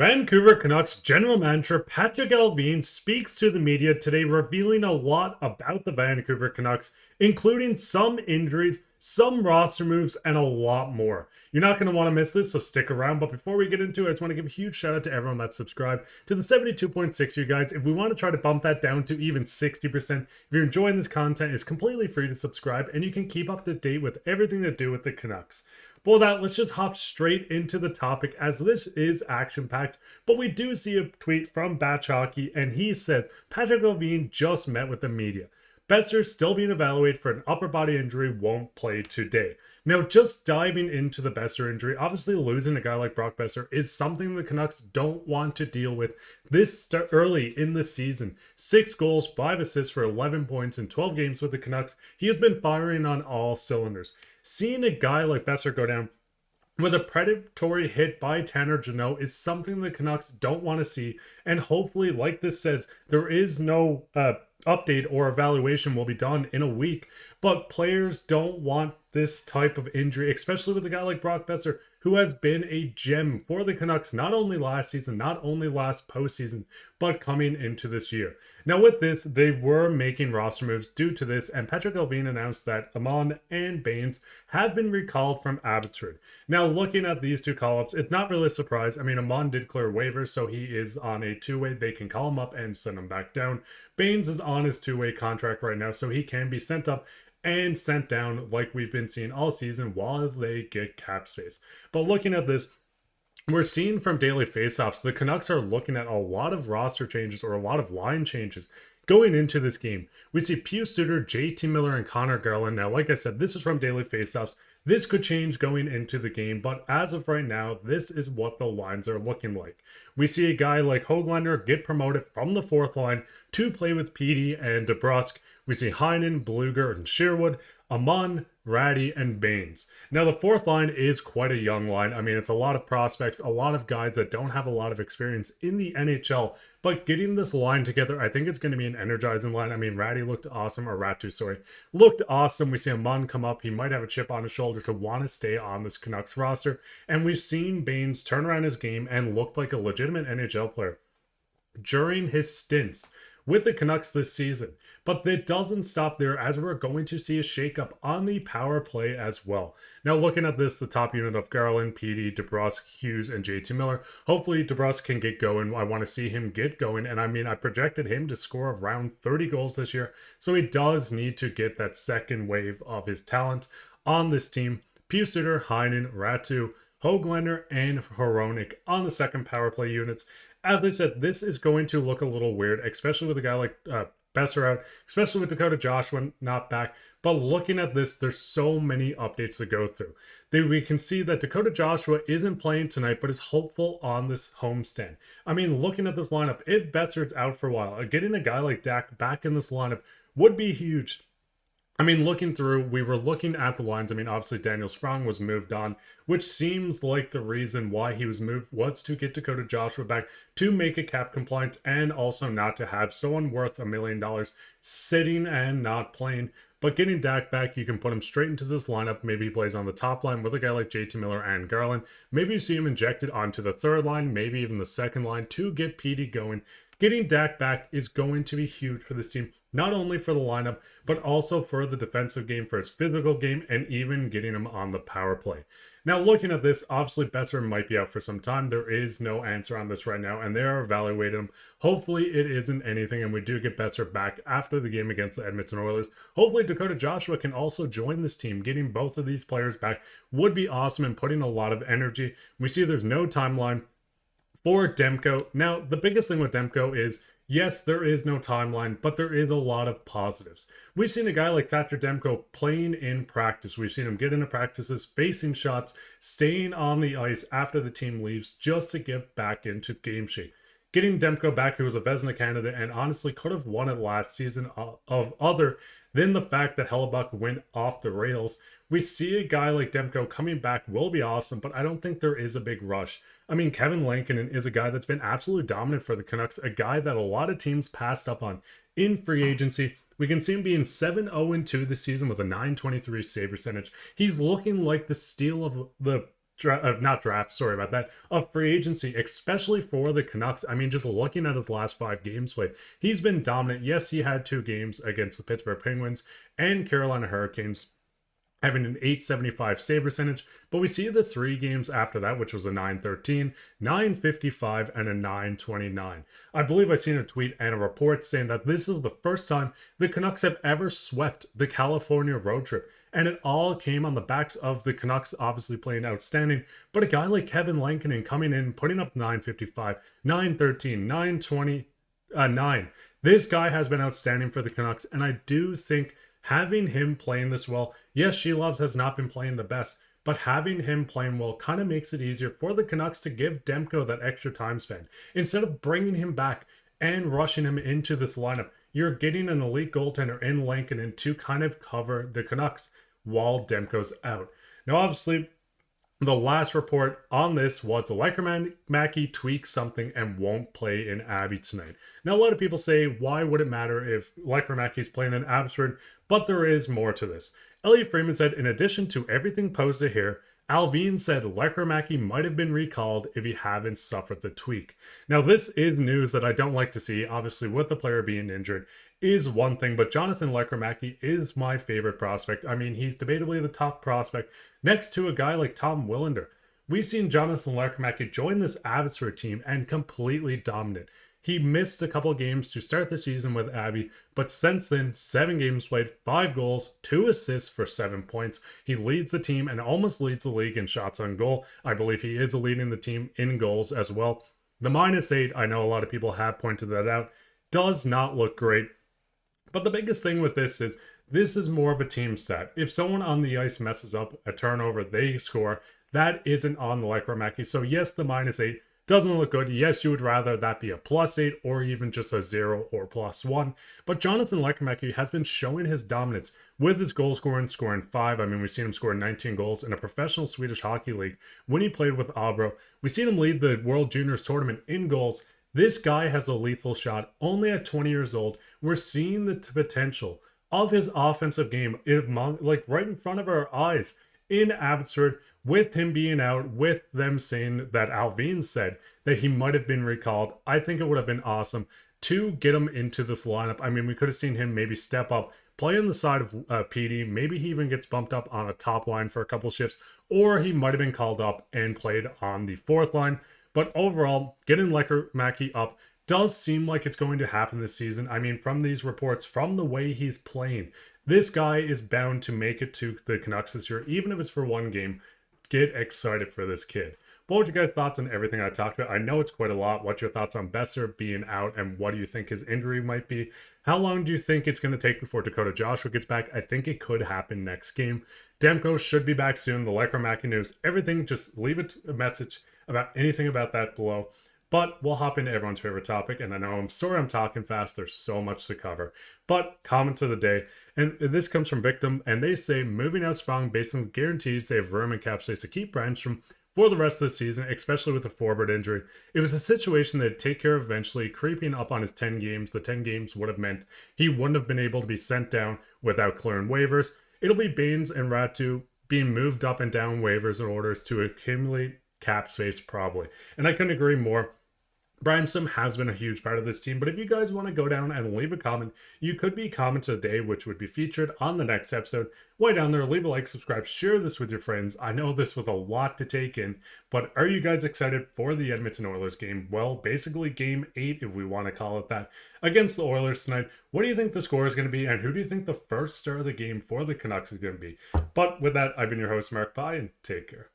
Vancouver Canucks general manager Patrik Allvin speaks to the media today, revealing a lot about the Vancouver Canucks, including some injuries, some roster moves, and a lot more. You're not going to want to miss this, so stick around. But before we get into it, I just want to give a huge shout out to everyone that's subscribed to the 72.6, you guys. If we want to try to bump that down to even 60%, if you're enjoying this content, it's completely free to subscribe, and you can keep up to date with everything to do with the Canucks. But with that, let's just hop straight into the topic, as this is action-packed. But we do see a tweet from Batch Hockey, and he says, Patrik Allvin just met with the media. Boeser, still being evaluated for an upper body injury, won't play today. Now, just diving into the Boeser injury, obviously losing a guy like Brock Boeser is something the Canucks don't want to deal with this early in the season. 6 goals, 5 assists for 11 points in 12 games with the Canucks. He has been firing on all cylinders. Seeing a guy like Boeser go down with a predatory hit by Tanner Jeannot is something the Canucks don't want to see. And hopefully, like this says, there is no update or evaluation will be done in a week. But players don't want this type of injury, especially with a guy like Brock Boeser, who has been a gem for the Canucks, not only last season, not only last postseason, but coming into this year. Now with this, they were making roster moves due to this, and Patrik Allvin announced that Amon and Baines have been recalled from Abbotsford. Now looking at these two call-ups, it's not really a surprise. I mean, Amon did clear waivers, so he is on a two-way. They can call him up and send him back down. Baines is on his two-way contract right now, so he can be sent up and sent down like we've been seeing all season while they get cap space. But looking at this, we're seeing from daily faceoffs, the Canucks are looking at a lot of roster changes or a lot of line changes going into this game. We see Pius Suter, JT Miller, and Connor Garland. Now, like I said, this is from daily faceoffs. This could change going into the game, but as of right now, this is what the lines are looking like. We see a guy like Höglander get promoted from the fourth line to play with Petey and DeBrusk. We see Heinen, Bluger, and Sherwood, Amon, Ratty, and Baines. Now, the fourth line is quite a young line. I mean, it's a lot of prospects, a lot of guys that don't have a lot of experience in the NHL, but getting this line together, I think it's going to be an energizing line. I mean, Ratty looked awesome, or Ratu, sorry, looked awesome. We see Amon come up. He might have a chip on his shoulder to want to stay on this Canucks roster, and we've seen Baines turn around his game and looked like a legitimate NHL player during his stints with the Canucks this season. But that doesn't stop there, as we're going to see a shakeup on the power play as well. Now looking at this, the top unit of Garland, Petey, DeBrusk, Hughes, and JT Miller. Hopefully DeBrusk can get going. I want to see him get going. And I mean, I projected him to score around 30 goals this year. So he does need to get that second wave of his talent on this team. Pius Suter, Heinen, Ratu, Höglander, and Hronek on the second power play units. As I said, this is going to look a little weird, especially with a guy like Boeser out, especially with Dakota Joshua not back. But looking at this, there's so many updates to go through. We can see that Dakota Joshua isn't playing tonight, but is hopeful on this homestand. I mean, looking at this lineup, if Boeser's out for a while, getting a guy like Dak back in this lineup would be huge. I mean, looking through, we were looking at the lines. I mean, obviously Daniel Sprong was moved on, which seems like the reason why he was moved was to get Dakota Joshua back, to make it cap compliant, and also not to have someone worth $1 million sitting and not playing. But getting Dak back, you can put him straight into this lineup. Maybe he plays on the top line with a guy like JT Miller and Garland. Maybe you see him injected onto the third line, maybe even the second line, to get Petey going. Getting Dak back is going to be huge for this team, not only for the lineup, but also for the defensive game, for his physical game, and even getting him on the power play. Now, looking at this, obviously Boeser might be out for some time. There is no answer on this right now, and they are evaluating him. Hopefully it isn't anything, and we do get Boeser back after the game against the Edmonton Oilers. Hopefully Dakota Joshua can also join this team. Getting both of these players back would be awesome and putting a lot of energy. We see there's no timeline for Demko. Now, the biggest thing with Demko is, yes, there is no timeline, but there is a lot of positives. We've seen a guy like Thatcher Demko playing in practice. We've seen him get into practices, facing shots, staying on the ice after the team leaves just to get back into game shape. Getting Demko back, who was a Vezina candidate and honestly could have won it last season, of other than the fact that Hellebuyck went off the rails. We see a guy like Demko coming back will be awesome, but I don't think there is a big rush. I mean, Kevin Lankinen is a guy that's been absolutely dominant for the Canucks, a guy that a lot of teams passed up on in free agency. We can see him being 7-0-2 this season with a .923 save percentage. He's looking like the steal of the not draft, sorry about that, of free agency, especially for the Canucks. I mean, just looking at his last 5 games played, he's been dominant. Yes, he had 2 games against the Pittsburgh Penguins and Carolina Hurricanes, having an .875 save percentage, but we see the 3 games after that, which was a .913, .955, and a .929. I believe I seen a tweet and a report saying that this is the first time the Canucks have ever swept the California road trip, and it all came on the backs of the Canucks obviously playing outstanding, but a guy like Kevin Lankinen coming in, putting up .955, .913, .929. This guy has been outstanding for the Canucks, and I do think having him playing this well, yes, Sheloves has not been playing the best, but having him playing well kind of makes it easier for the Canucks to give Demko that extra time spent. Instead of bringing him back and rushing him into this lineup, you're getting an elite goaltender in Lankinen to kind of cover the Canucks while Demko's out. Now, obviously, the last report on this was the Lekkerimäki tweaked something and won't play in Abby tonight. Now, a lot of people say, why would it matter if Lekkerimaki is playing in Abbotsford? But there is more to this. Elliot Friedman said, in addition to everything posted here, Allvin said Lekkerimaki might have been recalled if he hadn't suffered the tweak. Now, this is news that I don't like to see, obviously, with the player being injured is one thing, but Jonathan Lekkerimaki is my favorite prospect. I mean, he's debatably the top prospect next to a guy like Tom Willander. We've seen Jonathan Lekkerimaki join this Abbotsford team and completely dominate. He missed a couple games to start the season with Abby, but since then, 7 games played, 5 goals, 2 assists for 7 points. He leads the team and almost leads the league in shots on goal. I believe he is leading the team in goals as well. The -8, I know a lot of people have pointed that out, does not look great. But the biggest thing with this is more of a team stat. If someone on the ice messes up a turnover, they score. That isn't on the Lekkerimaki. So yes, the -8 doesn't look good. Yes, you would rather that be a +8 or even just a 0 or +1. But Jonathan Lekkerimaki has been showing his dominance with his goal scoring 5. I mean, we've seen him score 19 goals in a professional Swedish hockey league when he played with Abro. We've seen him lead the World Juniors tournament in goals. This guy has a lethal shot, only at 20 years old. We're seeing the potential of his offensive game, like right in front of our eyes in Abbotsford, with him being out, with them saying that Allvin said that he might have been recalled. I think it would have been awesome to get him into this lineup. I mean, we could have seen him maybe step up, play on the side of PD. Maybe he even gets bumped up on a top line for a couple shifts, or he might have been called up and played on the 4th line. But overall, getting Lekkerimaki up does seem like it's going to happen this season. I mean, from these reports, from the way he's playing, this guy is bound to make it to the Canucks this year, even if it's for 1 game. Get excited for this kid. What were your guys' thoughts on everything I talked about? I know it's quite a lot. What's your thoughts on Boeser being out, and what do you think his injury might be? How long do you think it's going to take before Dakota Joshua gets back? I think it could happen next game. Demko should be back soon. The Lekkerimaki news, everything, just leave a message about anything about that below. But we'll hop into everyone's favorite topic, and I know I'm sorry I'm talking fast. There's so much to cover. But comments of the day, and this comes from Victim, and they say moving out strong based on the guarantees they have room and cap space to keep Brandstrom for the rest of the season, especially with a forward injury. It was a situation they'd take care of eventually, creeping up on his 10 games. The 10 games would have meant he wouldn't have been able to be sent down without clearing waivers. It'll be Baines and Ratu being moved up and down waivers in order to accumulate cap space probably. And I couldn't agree more. Brandstrom has been a huge part of this team, but if you guys want to go down and leave a comment, you could be comments of the day, which would be featured on the next episode. Way down there, leave a like, subscribe, share this with your friends. I know this was a lot to take in, but are you guys excited for the Edmonton Oilers game? Well, basically game 8, if we want to call it that, against the Oilers tonight. What do you think the score is going to be, and who do you think the first star of the game for the Canucks is going to be? But with that, I've been your host, Mark Pye, and take care.